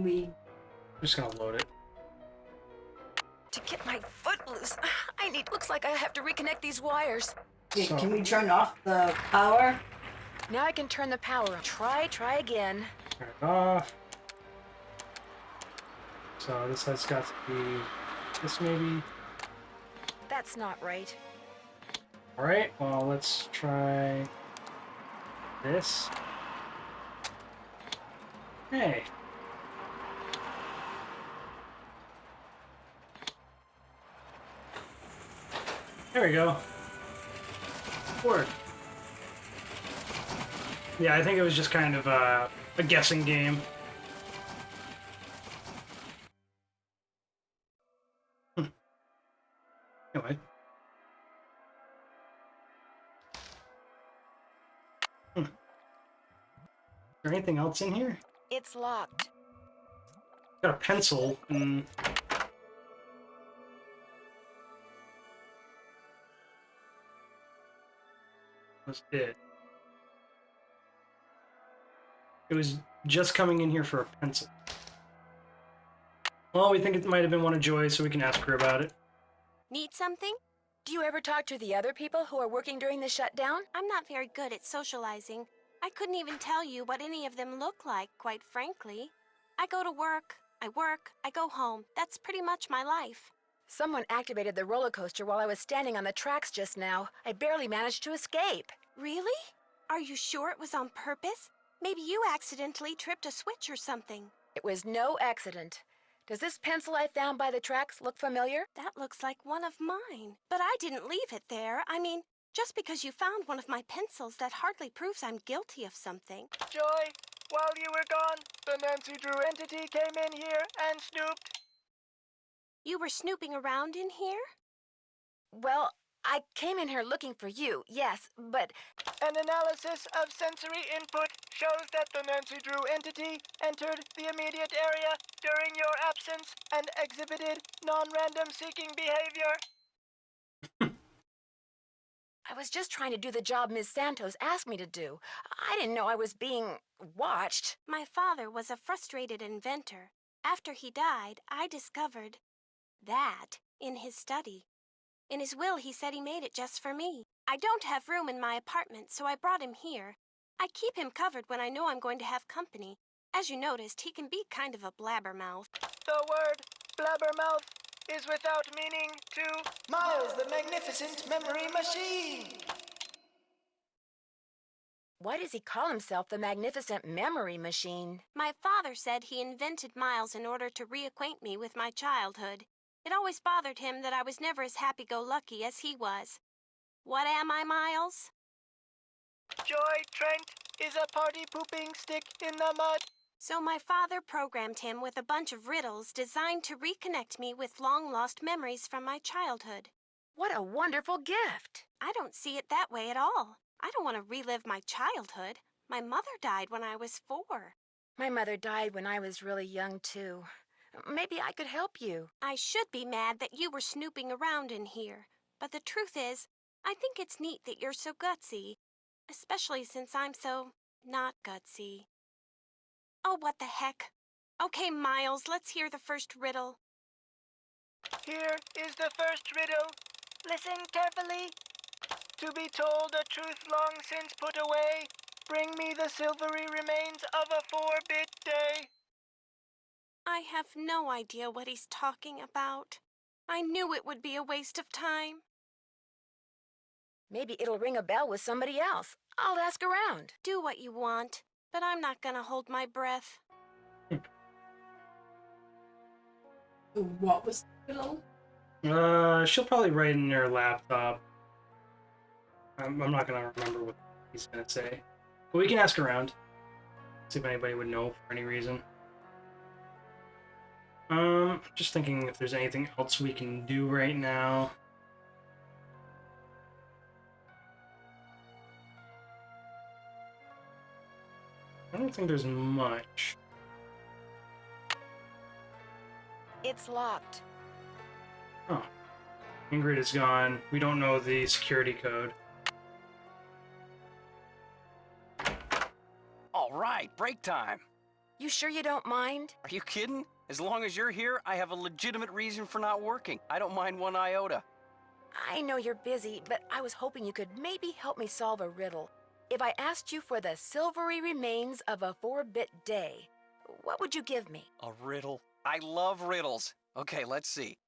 We I'm just gonna load it. To get my foot loose, looks like I have to reconnect these wires. So- can we turn off the power? Now I can turn the power on. Try again. Turn it off. So this has got to be this maybe. That's not right. Alright, well let's try this. Hey. There we go. Work. Yeah, I think it was just kind of a guessing game. Anyway. Is there anything else in here? It's locked. Got a pencil and was it. It was just coming in here for a pencil. Well, we think it might have been one of Joy's, so we can ask her about it. Need something? Do you ever talk to the other people who are working during the shutdown? I'm not very good at socializing. I couldn't even tell you what any of them look like, quite frankly. I go to work, I go home. That's pretty much my life. Someone activated the roller coaster while I was standing on the tracks just now. I barely managed to escape. Really? Are you sure it was on purpose? Maybe you accidentally tripped a switch or something. It was no accident. Does this pencil I found by the tracks look familiar? That looks like one of mine. But I didn't leave it there. I mean, just because you found one of my pencils, that hardly proves I'm guilty of something. Joy, while you were gone, the Nancy Drew entity came in here and snooped. You were snooping around in here? Well, I came in here looking for you, yes, but An analysis of sensory input shows that the Nancy Drew entity entered the immediate area during your absence and exhibited non-random seeking behavior. I was just trying to do the job Ms. Santos asked me to do. I didn't know I was being watched. My father was a frustrated inventor. After he died, I discovered that in his study. In his will, he said he made it just for me. I don't have room in my apartment, so I brought him here. I keep him covered when I know I'm going to have company. As you noticed, he can be kind of a blabbermouth. The word blabbermouth is without meaning to Miles the Magnificent Memory Machine. Why does he call himself the Magnificent Memory Machine? My father said he invented Miles in order to reacquaint me with my childhood. It always bothered him that I was never as happy-go-lucky as he was. What am I, Miles? Joy Trent is a party-pooping stick in the mud. So my father programmed him with a bunch of riddles designed to reconnect me with long-lost memories from my childhood. What a wonderful gift! I don't see it that way at all. I don't want to relive my childhood. My mother died when I was 4. My mother died when I was really young, too. Maybe I could help you. I should be mad that you were snooping around in here. But the truth is, I think it's neat that you're so gutsy. Especially since I'm so not gutsy. Oh, what the heck. Okay, Miles, let's hear the first riddle. Here is the first riddle. Listen carefully. To be told a truth long since put away, bring me the silvery remains of a 4-bit day. I have no idea what he's talking about. I knew it would be a waste of time. Maybe it'll ring a bell with somebody else. I'll ask around. Do what you want, but I'm not gonna hold my breath. What was the riddle? She'll probably write in her laptop. I'm not gonna remember what he's gonna say. But we can ask around. See if anybody would know for any reason. Just thinking if there's anything else we can do right now. I don't think there's much. It's locked. Oh. Ingrid is gone. We don't know the security code. All right, break time. You sure you don't mind? Are you kidding? As long as you're here, I have a legitimate reason for not working. I don't mind one iota. I know you're busy, but I was hoping you could maybe help me solve a riddle. If I asked you for the silvery remains of a 4-bit day, what would you give me? A riddle? I love riddles. Okay, let's see.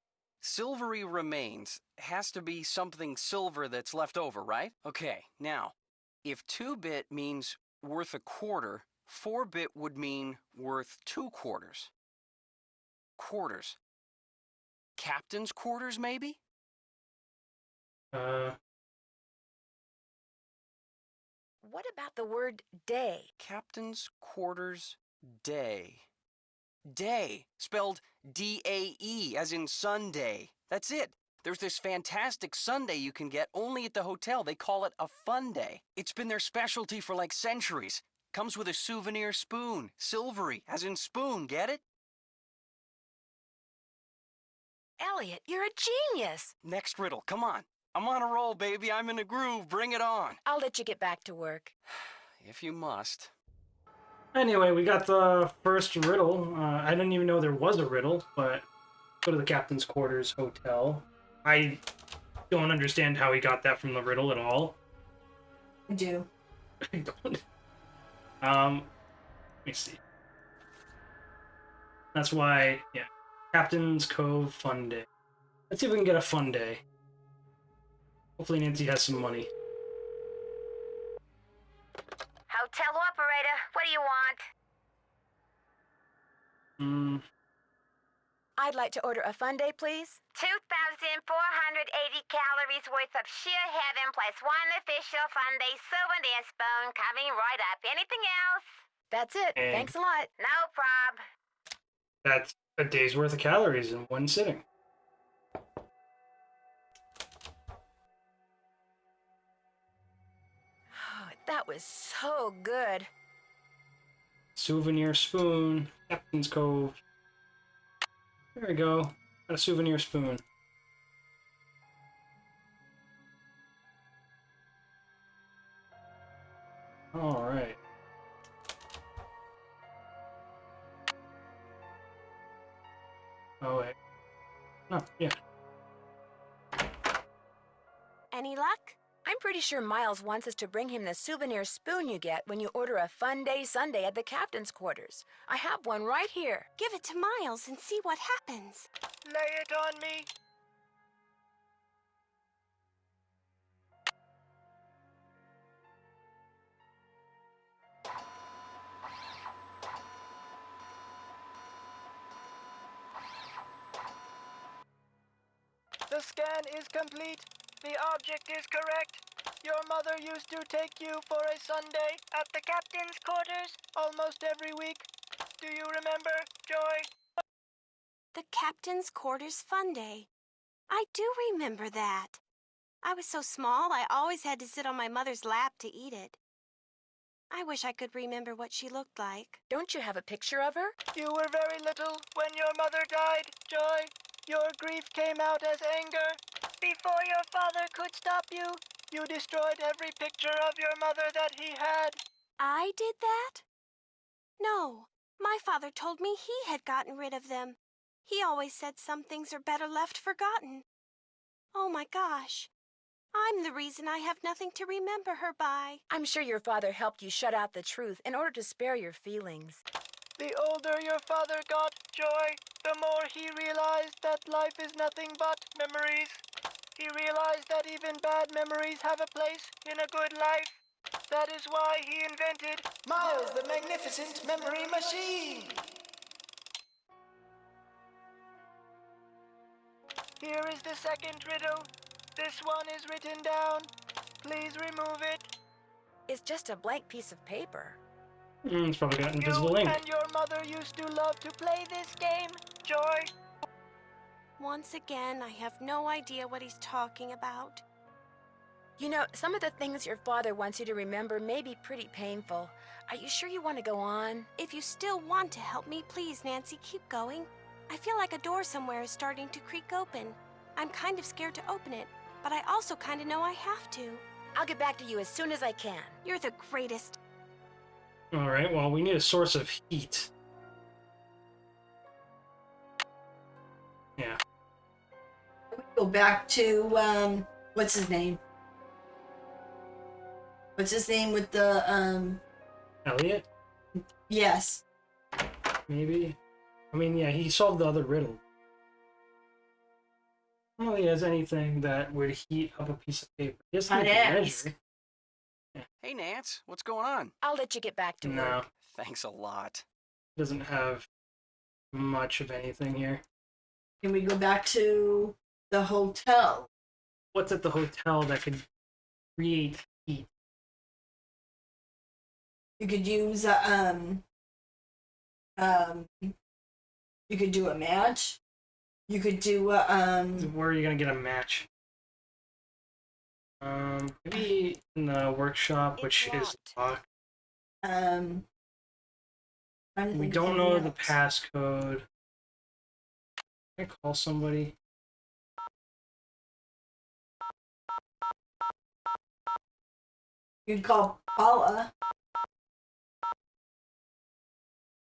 Silvery remains has to be something silver that's left over, right? Okay, now, if 2-bit means worth a quarter, 4-bit would mean worth 2 quarters. Quarters. Captain's quarters, maybe? What about the word day? Captain's quarters day. Day, spelled D-A-E, as in Sunday. That's it. There's this fantastic sundae you can get only at the hotel. They call it a fun day. It's been their specialty for like centuries. Comes with a souvenir spoon. Silvery, as in spoon, get it? Elliot, you're a genius. Next riddle, come on. I'm on a roll, baby. I'm in a groove. Bring it on. I'll let you get back to work. If you must. Anyway, we got the first riddle. I didn't even know there was a riddle, but go to the captain's quarters hotel. I don't understand how he got that from the riddle at all. I do. I don't. Let me see. That's why, yeah. Captain's Cove Fun Day. Let's see if we can get a fun day. Hopefully Nancy has some money. Hotel operator, what do you want? I'd like to order a fun day, please. 2,480 calories worth of sheer heaven plus one official fun day souvenir spoon coming right up. Anything else? That's it. And- Thanks a lot. No prob. That's a day's worth of calories in one sitting. Oh, that was so good. Souvenir spoon. Captain's Cove. There we go. Got a souvenir spoon. Alright. Oh, wait. No, yeah. Any luck? I'm pretty sure Miles wants us to bring him the souvenir spoon you get when you order a fun day sundae at the captain's quarters. I have one right here. Give it to Miles and see what happens. Lay it on me. The scan is complete. The object is correct. Your mother used to take you for a Sunday at the captain's quarters almost every week. Do you remember, Joy? The Captain's Quarters Fun Day. I do remember that. I was so small, I always had to sit on my mother's lap to eat it. I wish I could remember what she looked like. Don't you have a picture of her? You were very little when your mother died, Joy. Your grief came out as anger. Before your father could stop you, you destroyed every picture of your mother that he had. I did that? No, my father told me he had gotten rid of them. He always said some things are better left forgotten. Oh my gosh. I'm the reason I have nothing to remember her by. I'm sure your father helped you shut out the truth in order to spare your feelings. The older your father got, Joy, the more he realized that life is nothing but memories. He realized that even bad memories have a place in a good life. That is why he invented Miles the Magnificent Memory Machine. Here is the second riddle. This one is written down. Please remove it. It's just a blank piece of paper. It's probably got invisible You ink. and your mother used to love to play this game, Joy. Once again, I have no idea what he's talking about. You know, some of the things your father wants you to remember may be pretty painful. Are you sure you want to go on? If you still want to help me, please, Nancy, keep going. I feel like a door somewhere is starting to creak open. I'm kind of scared to open it, but I also kind of know I have to. I'll get back to you as soon as I can. You're the greatest. Alright, well, we need a source of heat. Go back to what's his name? What's his name with the Elliot? yes. Maybe? I mean, yeah, he solved the other riddle. I don't know if he has anything that would heat up a piece of paper. He has something to I'd ask. measure. Hey, Nance, what's going on? I'll let you get back to No, work. Thanks a lot. doesn't have much of anything here. Can we go back to the hotel? What's at the hotel that could create heat? You could use you could do a match. You could do Where are you gonna get a match? Maybe in the workshop, which It's is locked. trying to We think don't of know anything the else. passcode. Can I call somebody? You could call Paula.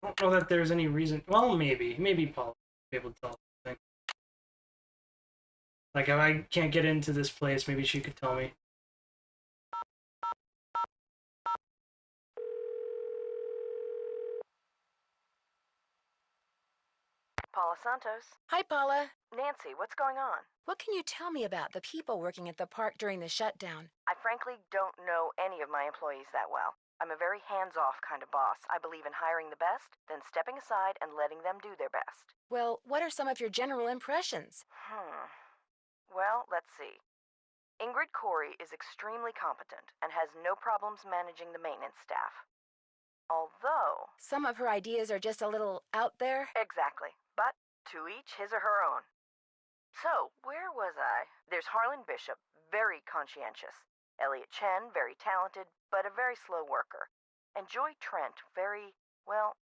I don't know that there's any reason. Well, maybe Paul will be able to tell us something. Like, if I can't get into this place, maybe she could tell me. Paula Santos. Hi, Paula. Nancy, what's going on? What can you tell me about the people working at the park during the shutdown? I frankly don't know any of my employees that well. I'm a very hands-off kind of boss. I believe in hiring the best, then stepping aside and letting them do their best. Well, what are some of your general impressions? Well, let's see. Ingrid Corey is extremely competent and has no problems managing the maintenance staff. Although... Some of her ideas are just a little out there. Exactly. But to each his or her own. So, where was I? There's Harlan Bishop, very conscientious. Elliot Chen, very talented, but a very slow worker. And Joy Trent, well,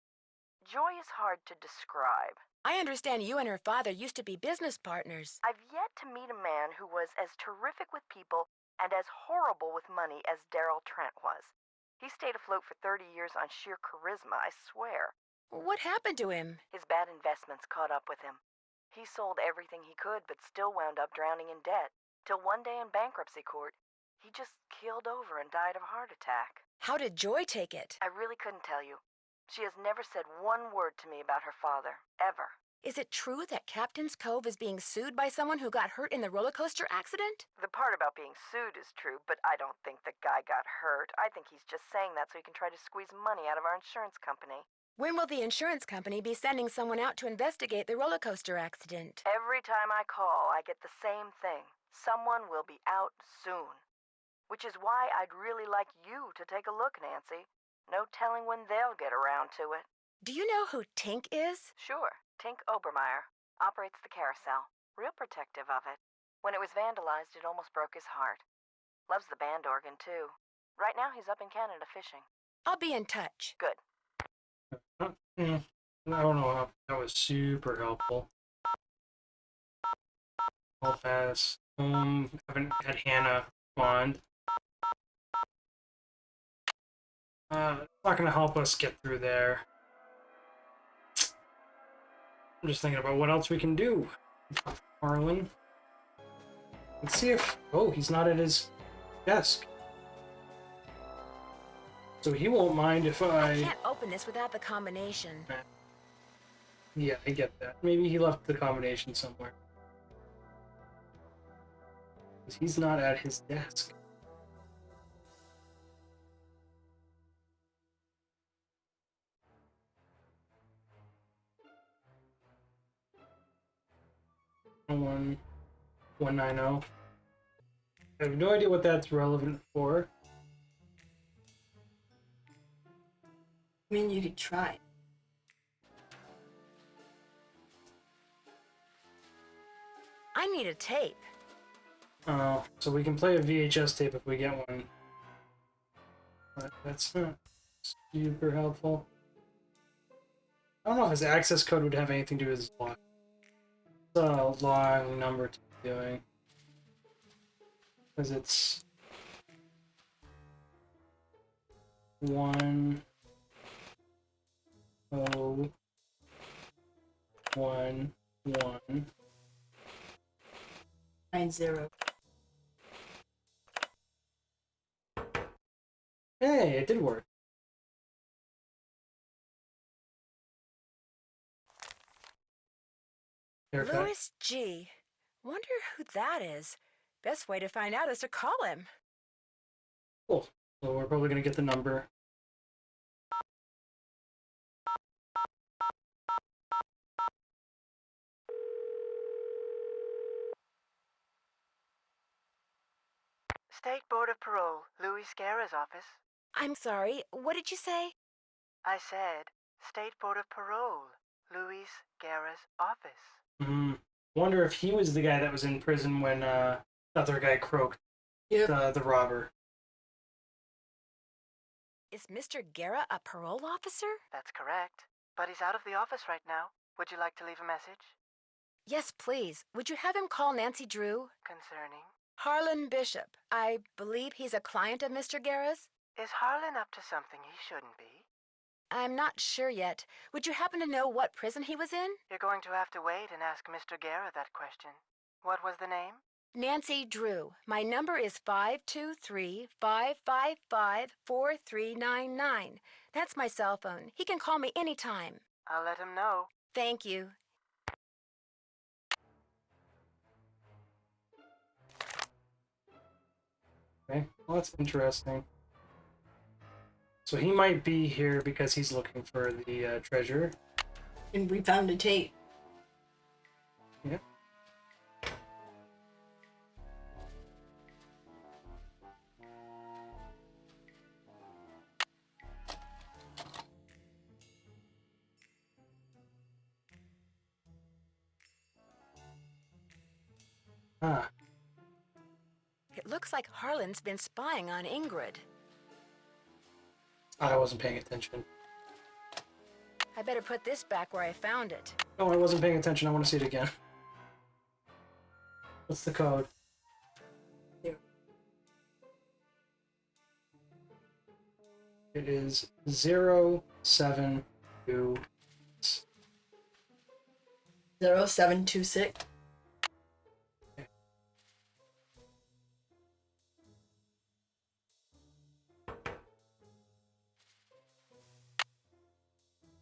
Joy is hard to describe. I understand you and her father used to be business partners. I've yet to meet a man who was as terrific with people and as horrible with money as Daryl Trent was. He stayed afloat for 30 years on sheer charisma, I swear. What happened to him? His bad investments caught up with him. He sold everything he could, but still wound up drowning in debt. Till one day in bankruptcy court, he just keeled over and died of a heart attack. How did Joy take it? I really couldn't tell you. She has never said one word to me about her father, ever. Is it true that Captain's Cove is being sued by someone who got hurt in the roller coaster accident? The part about being sued is true, but I don't think the guy got hurt. I think he's just saying that so he can try to squeeze money out of our insurance company. When will the insurance company be sending someone out to investigate the roller coaster accident? Every time I call, I get the same thing. Someone will be out soon. Which is why I'd really like you to take a look, Nancy. No telling when they'll get around to it. Do you know who Tink is? Sure, Tink Obermeyer. Operates the Carousel. Real protective of it. When it was vandalized, it almost broke his heart. Loves the band organ, too. Right now, he's up in Canada fishing. I'll be in touch. Good. I don't know how that was super helpful. I'll pass. Haven't had Hannah respond. It's not gonna help us get through there. I'm just thinking about what else we can do. Harlan. Let's see if... Oh, he's not at his desk. So he won't mind if I can't open this without the combination. Yeah, I get that. Maybe he left the combination somewhere. 'Cause he's not at his desk. One 190. I have no idea what that's relevant for. I mean, you could try. I need a tape. Oh, so we can play a VHS tape if we get one. But that's not super helpful. I don't know if his access code would have anything to do with his lock. It's a long number to be doing. Because it's 1 0 1 1 90. Hey, it did work. Haircut. Louis G. Wonder who that is. Best way to find out is to call him. Cool. So we're probably gonna get the number. State Board of Parole, Louis Scarra's office. I'm sorry, what did you say? I said, State Board of Parole, Louis Scarra's office. Wonder if he was the guy that was in prison when other guy croaked the robber. Is Mr. Guerra a parole officer? That's correct. But he's out of the office right now. Would you like to leave a message? Yes, please. Would you have him call Nancy Drew? Concerning? Harlan Bishop. I believe he's a client of Mr. Guerra's. Is Harlan up to something he shouldn't be? I'm not sure yet. Would you happen to know what prison he was in? You're going to have to wait and ask Mr. Guerra that question. What was the name? Nancy Drew. My number is 523-555-4399. That's my cell phone. He can call me anytime. I'll let him know. Thank you. Okay, well, that's interesting. So he might be here because he's looking for the treasure. And we found a tape. Yep. Ah. It looks like Harlan's been spying on Ingrid. I wasn't paying attention. I better put this back where I found it. Oh, I wasn't paying attention. I want to see it again. What's the code? Here. It is 072. 0726.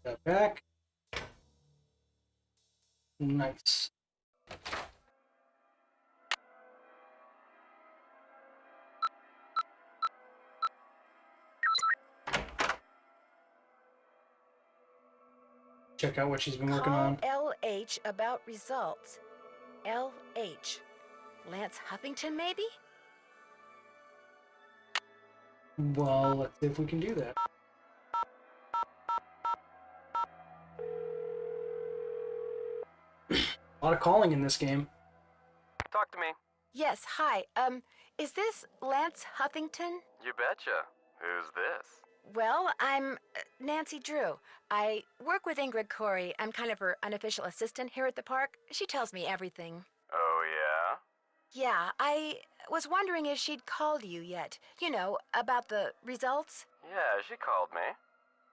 That back. Nice. Check out what she's been working on. Call LH about results. LH. Lance Huffington, maybe? Well, let's see if we can do that. A lot of calling in this game. Talk to me. Yes, hi. Is this Lance Huffington? You betcha. Who's this? Well, I'm Nancy Drew. I work with Ingrid Corey. I'm kind of her unofficial assistant here at the park. She tells me everything. Oh, yeah? Yeah, I was wondering if she'd called you yet. You know, about the results. Yeah, she called me.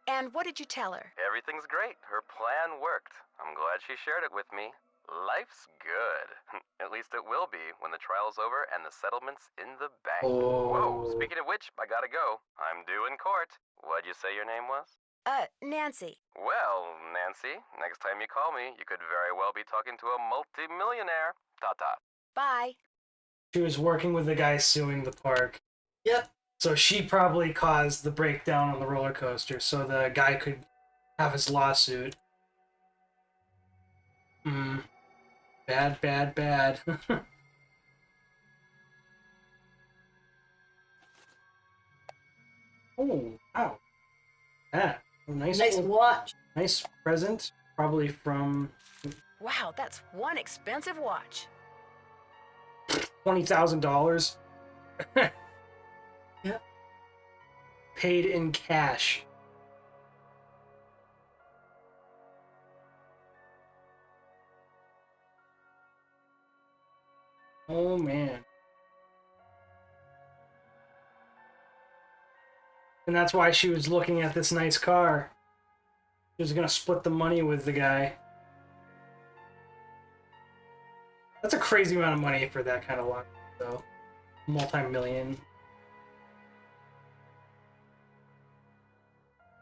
And what did you tell her? Everything's great. Her plan worked. I'm glad she shared it with me. Life's good. At least it will be when the trial's over and the settlement's in the bank. Oh. Whoa, speaking of which, I gotta go. I'm due in court. What'd you say your name was? Nancy. Well, Nancy, next time you call me, you could very well be talking to a multi-millionaire. Ta-ta. Bye. She was working with the guy suing the park. Yep. So she probably caused the breakdown on the roller coaster so the guy could have his lawsuit. Bad, bad, bad. Oh, wow. That. Nice watch. Nice present. Probably from Wow, that's one expensive watch. $20,000. Yep. Paid in cash. Oh man. And that's why she was looking at this nice car. She was gonna split the money with the guy. That's a crazy amount of money for that kind of lawsuit, though. Multi-million.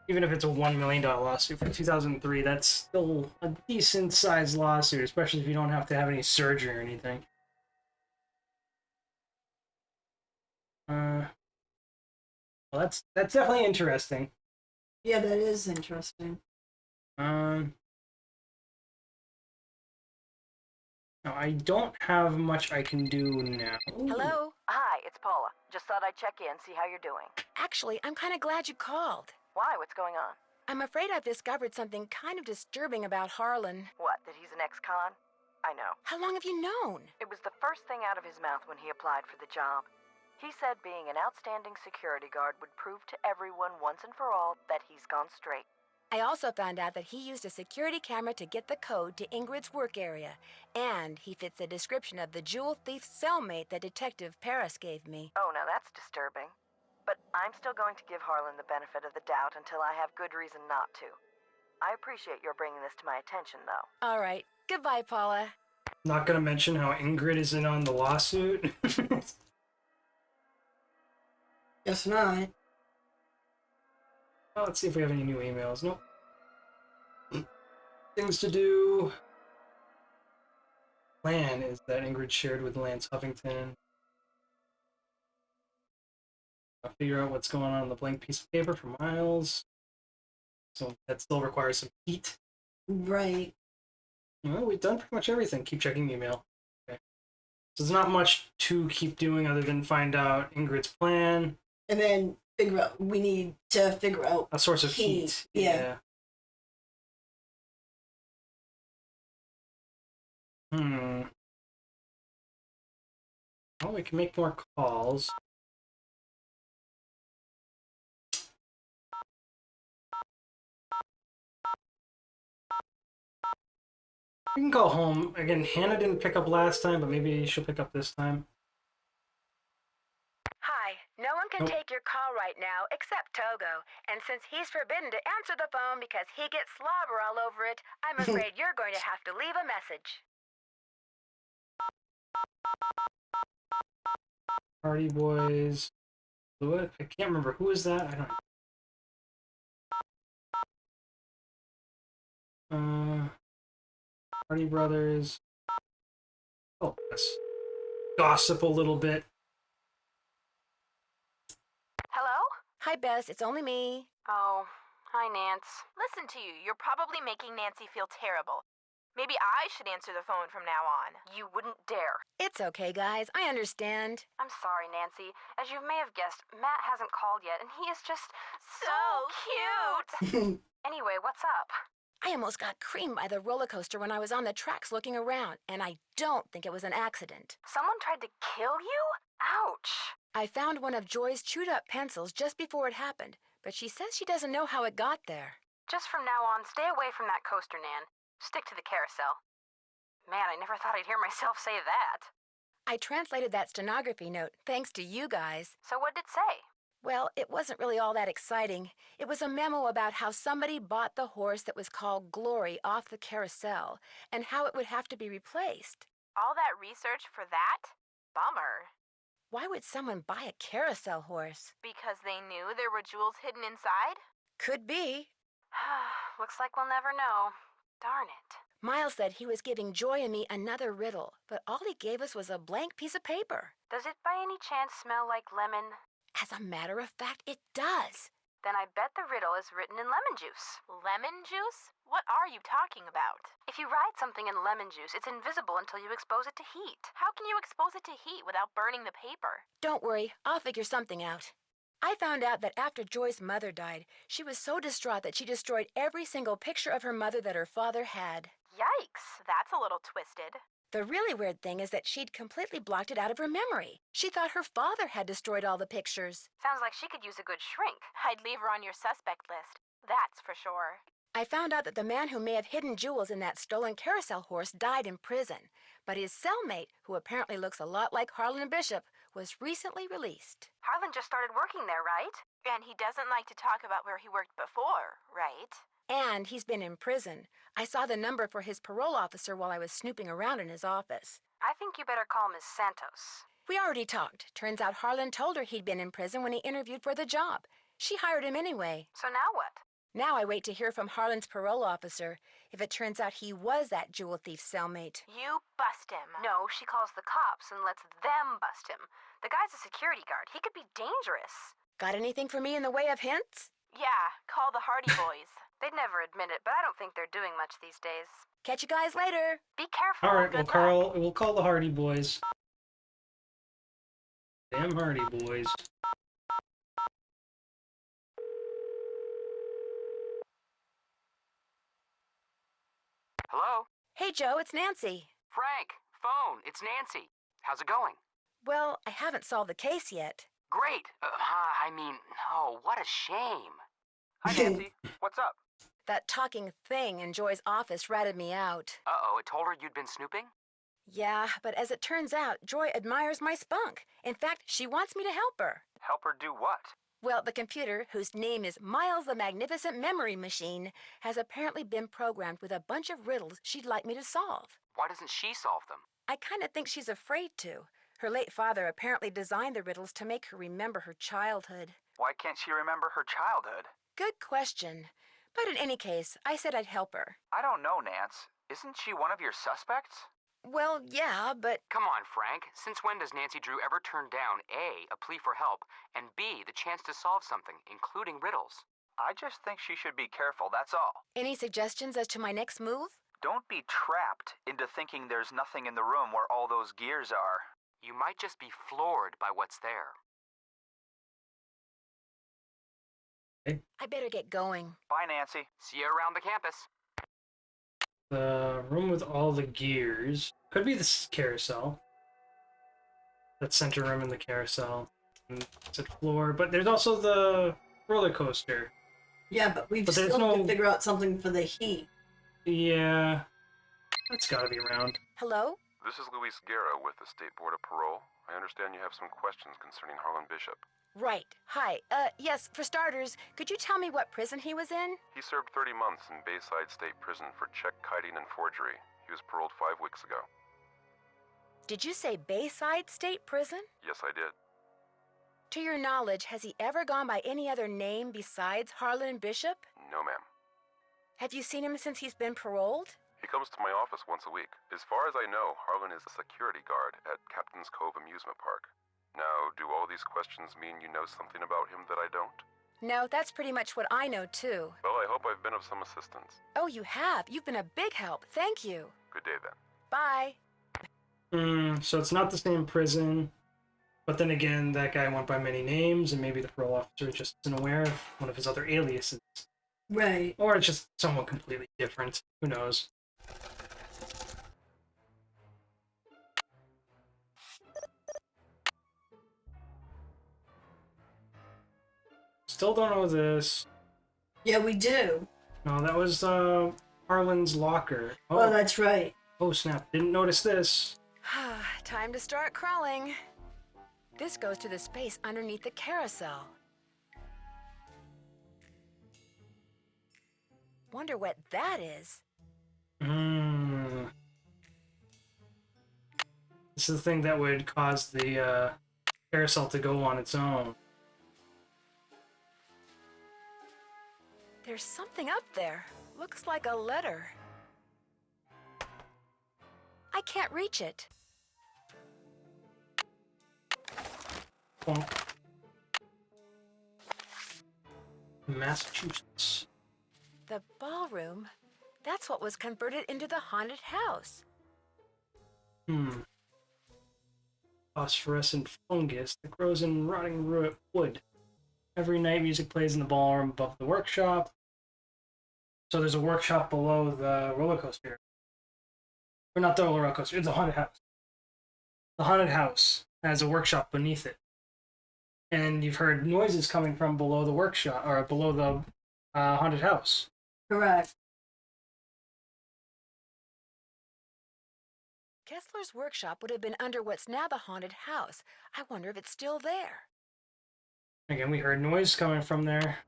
Even if it's a $1 million lawsuit for 2003, that's still a decent-sized lawsuit, especially if you don't have to have any surgery or anything. Well, that's definitely interesting. Yeah, that is interesting. Now, I don't have much I can do now. Hello? Hi, it's Paula. Just thought I'd check in, see how you're doing. Actually, I'm kind of glad you called. Why? What's going on? I'm afraid I've discovered something kind of disturbing about Harlan. What, that he's an ex-con? I know. How long have you known? It was the first thing out of his mouth when he applied for the job. He said being an outstanding security guard would prove to everyone once and for all that he's gone straight. I also found out that he used a security camera to get the code to Ingrid's work area, and he fits the description of the jewel thief cellmate that Detective Paris gave me. Oh, now that's disturbing. But I'm still going to give Harlan the benefit of the doubt until I have good reason not to. I appreciate your bringing this to my attention, though. All right. Goodbye, Paula. Not gonna mention how Ingrid is in on the lawsuit. Guess not. Well, let's see if we have any new emails. Nope. Things to do. Plan is that Ingrid shared with Lance Huffington. I'll figure out what's going on the blank piece of paper for Miles. So that still requires some heat. Right. Well, we've done pretty much everything. Keep checking email. Okay. So there's not much to keep doing other than find out Ingrid's plan. And then figure out, we need to figure out A source of heat. Yeah. Well, we can make more calls. We can go home. Again, Hannah didn't pick up last time, but maybe she'll pick up this time. Hi. No one can take your call right now except Togo. And since he's forbidden to answer the phone because he gets slobber all over it, I'm afraid you're going to have to leave a message. Party Boys. Fluid? I can't remember. Who is that? I don't. Party Brothers. Oh, let's gossip a little bit. Hello? Hi, Bess. It's only me. Oh, hi, Nance. Listen to you. You're probably making Nancy feel terrible. Maybe I should answer the phone from now on. You wouldn't dare. It's okay, guys. I understand. I'm sorry, Nancy. As you may have guessed, Matt hasn't called yet, and he is just so cute. Anyway, what's up? I almost got creamed by the roller coaster when I was on the tracks looking around, and I don't think it was an accident. Someone tried to kill you? Ouch. I found one of Joy's chewed-up pencils just before it happened, but she says she doesn't know how it got there. Just from now on, stay away from that coaster, Nan. Stick to the carousel. Man, I never thought I'd hear myself say that. I translated that stenography note thanks to you guys. So what did it say? Well, it wasn't really all that exciting. It was a memo about how somebody bought the horse that was called Glory off the carousel, and how it would have to be replaced. All that research for that? Bummer. Why would someone buy a carousel horse? Because they knew there were jewels hidden inside? Could be. Looks like we'll never know. Darn it. Miles said he was giving Joy and me another riddle, but all he gave us was a blank piece of paper. Does it by any chance smell like lemon? As a matter of fact, it does. Then I bet the riddle is written in lemon juice. Lemon juice? What are you talking about? If you write something in lemon juice, it's invisible until you expose it to heat. How can you expose it to heat without burning the paper? Don't worry, I'll figure something out. I found out that after Joy's mother died, she was so distraught that she destroyed every single picture of her mother that her father had. Yikes, that's a little twisted. The really weird thing is that she'd completely blocked it out of her memory. She thought her father had destroyed all the pictures. Sounds like she could use a good shrink. I'd leave her on your suspect list. That's for sure. I found out that the man who may have hidden jewels in that stolen carousel horse died in prison, but his cellmate, who apparently looks a lot like Harlan Bishop, was recently released. Harlan just started working there, right? And he doesn't like to talk about where he worked before, right? And he's been in prison. I saw the number for his parole officer while I was snooping around in his office. I think you better call Miss Santos. We already talked. Turns out Harlan told her he'd been in prison when he interviewed for the job. She hired him anyway. So now what? Now I wait to hear from Harlan's parole officer if it turns out he was that jewel thief's cellmate. You bust him. No, she calls the cops and lets them bust him. The guy's a security guard. He could be dangerous. Got anything for me in the way of hints? Yeah, call the Hardy Boys. They'd never admit it, but I don't think they're doing much these days. Catch you guys later. Be careful. All right, Good we'll call the Hardy Boys. Damn Hardy Boys. Hello? Hey, Joe, it's Nancy. Frank, phone, it's Nancy. How's it going? Well, I haven't solved the case yet. Great. Oh, what a shame. Hi, Nancy. What's up? That talking thing in Joy's office ratted me out. Uh-oh, it told her you'd been snooping? Yeah, but as it turns out, Joy admires my spunk. In fact, she wants me to help her. Help her do what? Well, the computer, whose name is Miles the Magnificent Memory Machine, has apparently been programmed with a bunch of riddles she'd like me to solve. Why doesn't she solve them? I kind of think she's afraid to. Her late father apparently designed the riddles to make her remember her childhood. Why can't she remember her childhood? Good question. But in any case, I said I'd help her. I don't know, Nance. Isn't she one of your suspects? Well, yeah, but... Come on, Frank. Since when does Nancy Drew ever turn down A, a plea for help, and B, the chance to solve something, including riddles? I just think she should be careful, that's all. Any suggestions as to my next move? Don't be trapped into thinking there's nothing in the room where all those gears are. You might just be floored by what's there. I better get going. Bye, Nancy. See you around the campus. The room with all the gears. Could be this carousel. That center room in the carousel. And it's a floor, but there's also the roller coaster. Yeah, but we But still there's have no- to figure out something for the heat. Yeah. That's gotta be around. Hello? This is Luis Guerra with the State Board of Parole. I understand you have some questions concerning Harlan Bishop. Right. Hi. Yes, for starters, could you tell me what prison he was in? He served 30 months in Bayside State Prison for check kiting and forgery. He was paroled 5 weeks ago. Did you say Bayside State Prison? Yes, I did. To your knowledge, has he ever gone by any other name besides Harlan Bishop? No, ma'am. Have you seen him since he's been paroled? He comes to my office once a week. As far as I know, Harlan is a security guard at Captain's Cove Amusement Park. Now, do all these questions mean you know something about him that I don't? No, that's pretty much what I know, too. Well, I hope I've been of some assistance. Oh, you have. You've been a big help. Thank you. Good day, then. Bye. So it's not the same prison. But then again, that guy went by many names, and maybe the parole officer just isn't aware of one of his other aliases. Right. Or it's just someone completely different. Who knows? Still don't know this. Yeah, we do. No, that was Harlan's locker. Oh, that's right. Oh snap! Didn't notice this. Time to start crawling. This goes to the space underneath the carousel. Wonder what that is. This is the thing that would cause the carousel to go on its own. There's something up there. Looks like a letter. I can't reach it. Bonk. Massachusetts. The ballroom? That's what was converted into the haunted house. Phosphorescent fungus that grows in rotting wood. Every night music plays in the ballroom above the workshop. So there's a workshop below the roller coaster. Or not the roller coaster, it's a haunted house. The haunted house has a workshop beneath it. And you've heard noises coming from below the workshop, or below the haunted house. Correct. Kessler's workshop would have been under what's now the haunted house. I wonder if it's still there. Again, we heard noise coming from there.